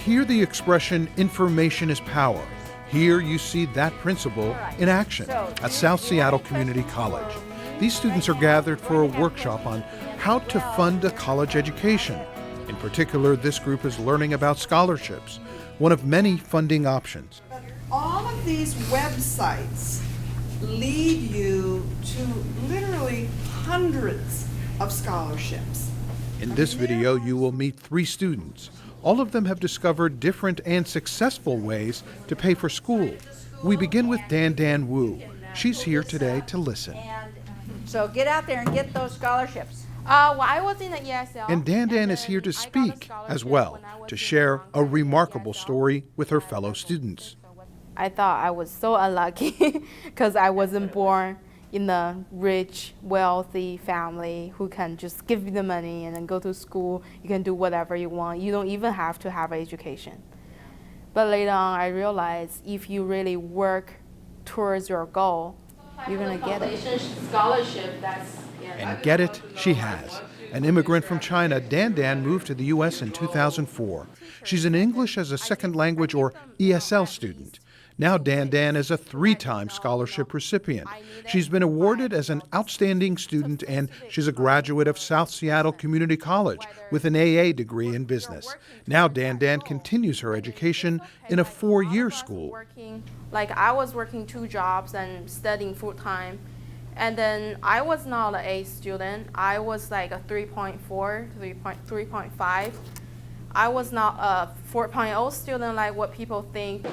hear the expression, information is power. Here you see that principle in action at South Seattle Community College. These students are gathered for a workshop on how to fund a college education. In particular, this group is learning about scholarships, one of many funding options. All of these websites lead you to literally hundreds of scholarships. In this video, you will meet 3 students. All of them have discovered different and successful ways to pay for school. We begin with Dan Wu. She's here today to listen. So get out there and get those scholarships. Well, I was in the ESL. And Dan is here to speak as well, to share a remarkable story with her fellow students. I thought I was so unlucky because I wasn't born in a rich, wealthy family who can just give you the money and then go to school. You can do whatever you want. You don't even have to have an education. But later on, I realized if you really work towards your goal, you're going to get it. Scholarship, And get it, she has. An immigrant from China, Dan moved to the U.S. in 2004. She's an English as a second language or ESL student. Now Dan is a 3-time scholarship recipient. She's been awarded as an outstanding student, and she's a graduate of South Seattle Community College with an AA degree in business. Now Dan continues her education in a 4-year school. I was working 2 jobs and studying full-time. And then I was not an A student. I was like a 3.4, 3.5. I was not a 4.0 student like what people think.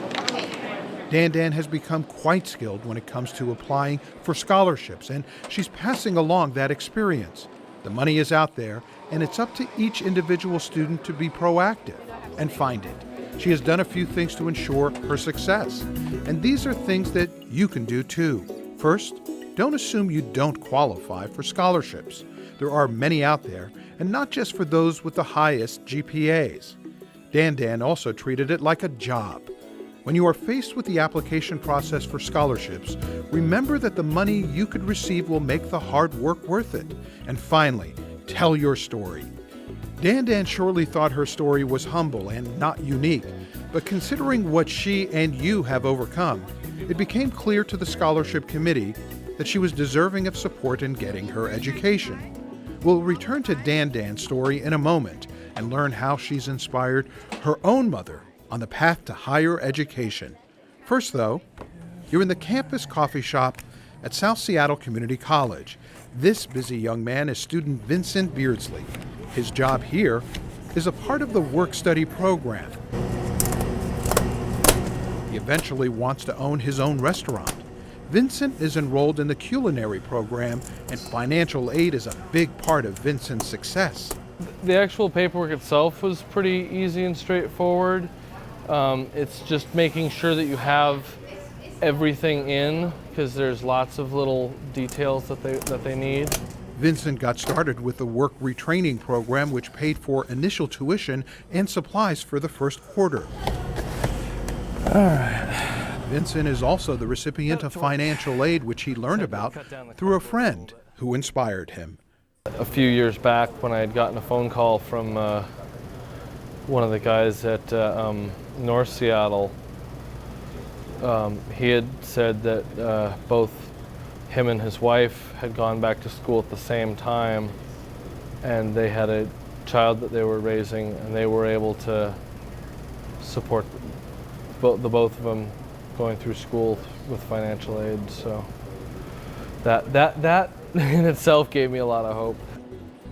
Dan has become quite skilled when it comes to applying for scholarships, and she's passing along that experience. The money is out there, and it's up to each individual student to be proactive and find it. She has done a few things to ensure her success, and these are things that you can do too. First, don't assume you don't qualify for scholarships. There are many out there, and not just for those with the highest GPAs. Dan also treated it like a job. When you are faced with the application process for scholarships, remember that the money you could receive will make the hard work worth it. And finally, tell your story. Dan surely thought her story was humble and not unique, but considering what she and you have overcome, it became clear to the scholarship committee that she was deserving of support in getting her education. We'll return to Dan's story in a moment and learn how she's inspired her own mother on the path to higher education. First, though, you're in the campus coffee shop at South Seattle Community College. This busy young man is student Vincent Beardsley. His job here is a part of the work-study program. He eventually wants to own his own restaurant. Vincent is enrolled in the culinary program, and financial aid is a big part of Vincent's success. The actual paperwork itself was pretty easy and straightforward. It's just making sure that you have everything in, because there's lots of little details that they need. Vincent got started with the work retraining program, which paid for initial tuition and supplies for the first quarter. All right. Vincent is also the recipient of financial aid, which he learned about through a friend who inspired him. A few years back, when I had gotten a phone call from one of the guys at North Seattle, he had said that both him and his wife had gone back to school at the same time, and they had a child that they were raising, and they were able to support the both of them going through school with financial aid. So that in itself gave me a lot of hope.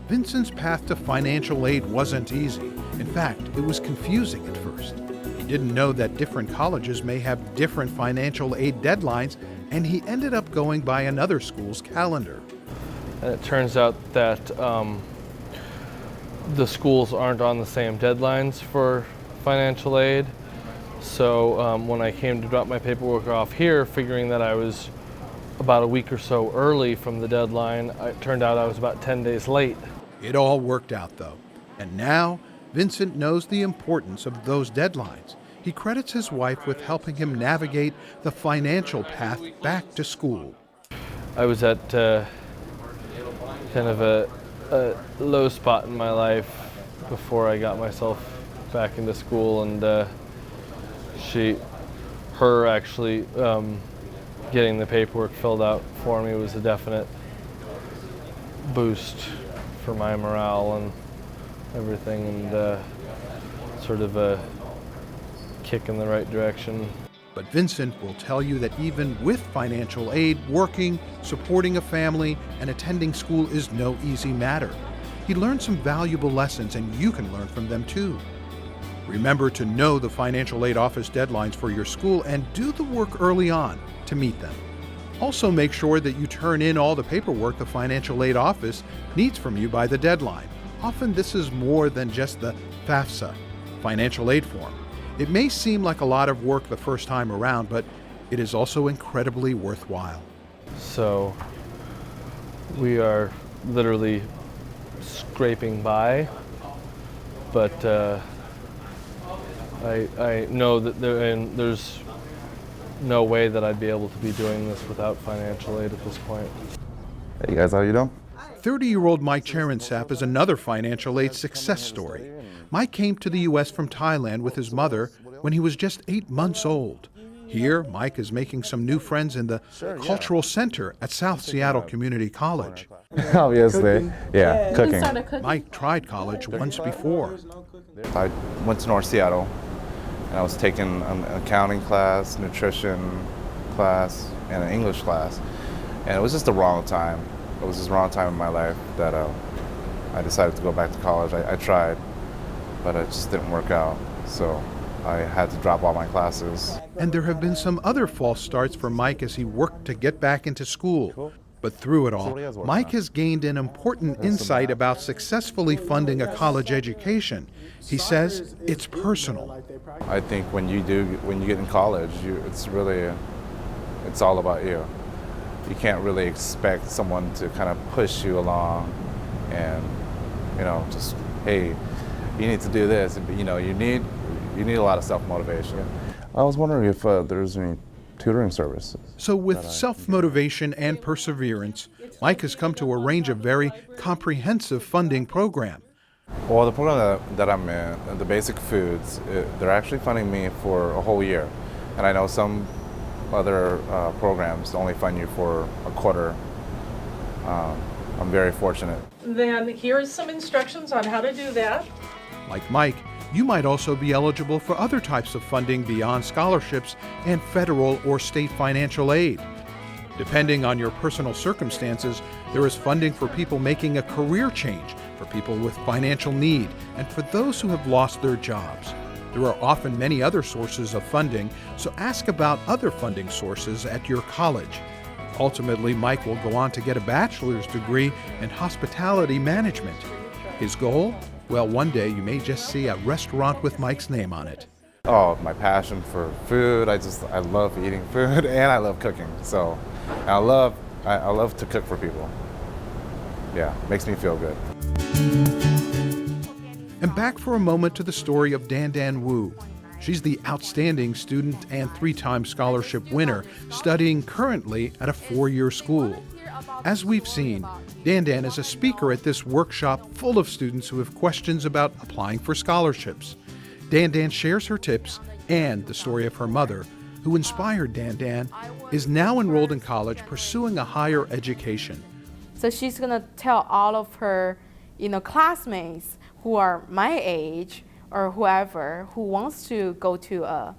Vincent's path to financial aid wasn't easy. In fact, it was confusing at first. He didn't know that different colleges may have different financial aid deadlines, and he ended up going by another school's calendar. And it turns out that the schools aren't on the same deadlines for financial aid. So when I came to drop my paperwork off here, figuring that I was about a week or so early from the deadline, it turned out I was about 10 days late. It all worked out, though. And now, Vincent knows the importance of those deadlines. He credits his wife with helping him navigate the financial path back to school. I was at kind of a low spot in my life before I got myself back into school, and her actually getting the paperwork filled out for me was a definite boost for my morale and everything, and sort of a kick in the right direction. But Vincent will tell you that even with financial aid, working, supporting a family, and attending school is no easy matter. He learned some valuable lessons, and you can learn from them too. Remember to know the financial aid office deadlines for your school and do the work early on to meet them. Also, make sure that you turn in all the paperwork the financial aid office needs from you by the deadline. Often this is more than just the FAFSA, financial aid form. It may seem like a lot of work the first time around, but it is also incredibly worthwhile. So we are literally scraping by, but I know that there's no way that I'd be able to be doing this without financial aid at this point. Hey guys, how you doing? 30-year-old Mike Cherensap is another financial aid success story. Mike came to the U.S. from Thailand with his mother when he was just 8 months old. Here, Mike is making some new friends in the Cultural Center at South Seattle Community College. Obviously, yeah, cooking. Mike tried college once before. I went to North Seattle, and I was taking an accounting class, nutrition class, and an English class. And it was just the wrong time. It was just the wrong time in my life that I decided to go back to college. I tried, but it just didn't work out. So I had to drop all my classes. And there have been some other false starts for Mike as he worked to get back into school. But through it all, Mike has gained an important insight about successfully funding a college education. He says it's personal. I think when you get in college, it's all about you. You can't really expect someone to kind of push you along and, just, hey, you need to do this. You need a lot of self-motivation. I was wondering if there's any tutoring services. So with self-motivation and perseverance, Mike has come to arrange a very comprehensive funding program. Well, the program that I'm in, the basic foods, they're actually funding me for a whole year. And I know some other programs only fund you for a quarter. I'm very fortunate. Then here's some instructions on how to do that. Like Mike, you might also be eligible for other types of funding beyond scholarships and federal or state financial aid. Depending on your personal circumstances, there is funding for people making a career change, for people with financial need, and for those who have lost their jobs. There are often many other sources of funding, so ask about other funding sources at your college. Ultimately, Mike will go on to get a bachelor's degree in hospitality management. His goal? Well, one day you may just see a restaurant with Mike's name on it. Oh, my passion for food. I love eating food and I love cooking. So I love to cook for people. Yeah, makes me feel good. And back for a moment to the story of Dan Dan Wu. She's the outstanding student and 3-time scholarship winner, studying currently at a 4-year school. As we've seen, Dan Dan is a speaker at this workshop full of students who have questions about applying for scholarships. Dan Dan shares her tips and the story of her mother, who inspired Dan Dan, is now enrolled in college pursuing a higher education. So she's gonna tell all of her, classmates who are my age or whoever who wants to go to a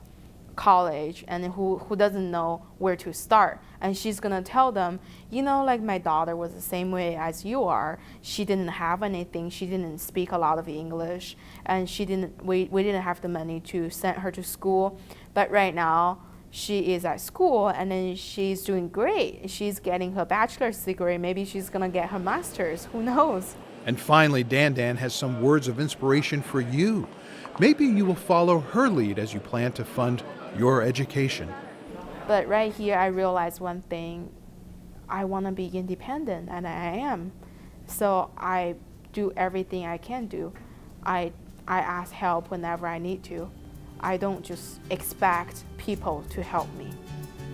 college and who doesn't know where to start. And she's gonna tell them, like my daughter was the same way as you are. She didn't have anything. She didn't speak a lot of English, and we didn't have the money to send her to school. But right now, she is at school, and then she's doing great. She's getting her bachelor's degree. Maybe she's gonna get her master's. Who knows? And finally, Dan Dan has some words of inspiration for you. Maybe you will follow her lead as you plan to fund your education. But right here, I realized one thing. I want to be independent, and I am. So I do everything I can do. I ask help whenever I need to. I don't just expect people to help me.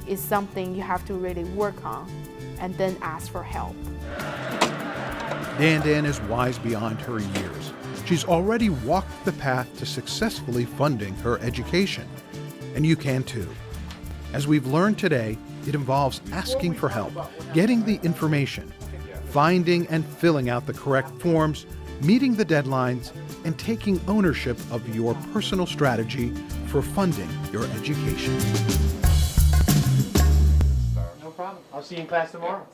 It's something you have to really work on and then ask for help. Dan Dan is wise beyond her years. She's already walked the path to successfully funding her education. And you can too. As we've learned today, it involves asking for help, getting the information, finding and filling out the correct forms, meeting the deadlines, and taking ownership of your personal strategy for funding your education. No problem. I'll see you in class tomorrow.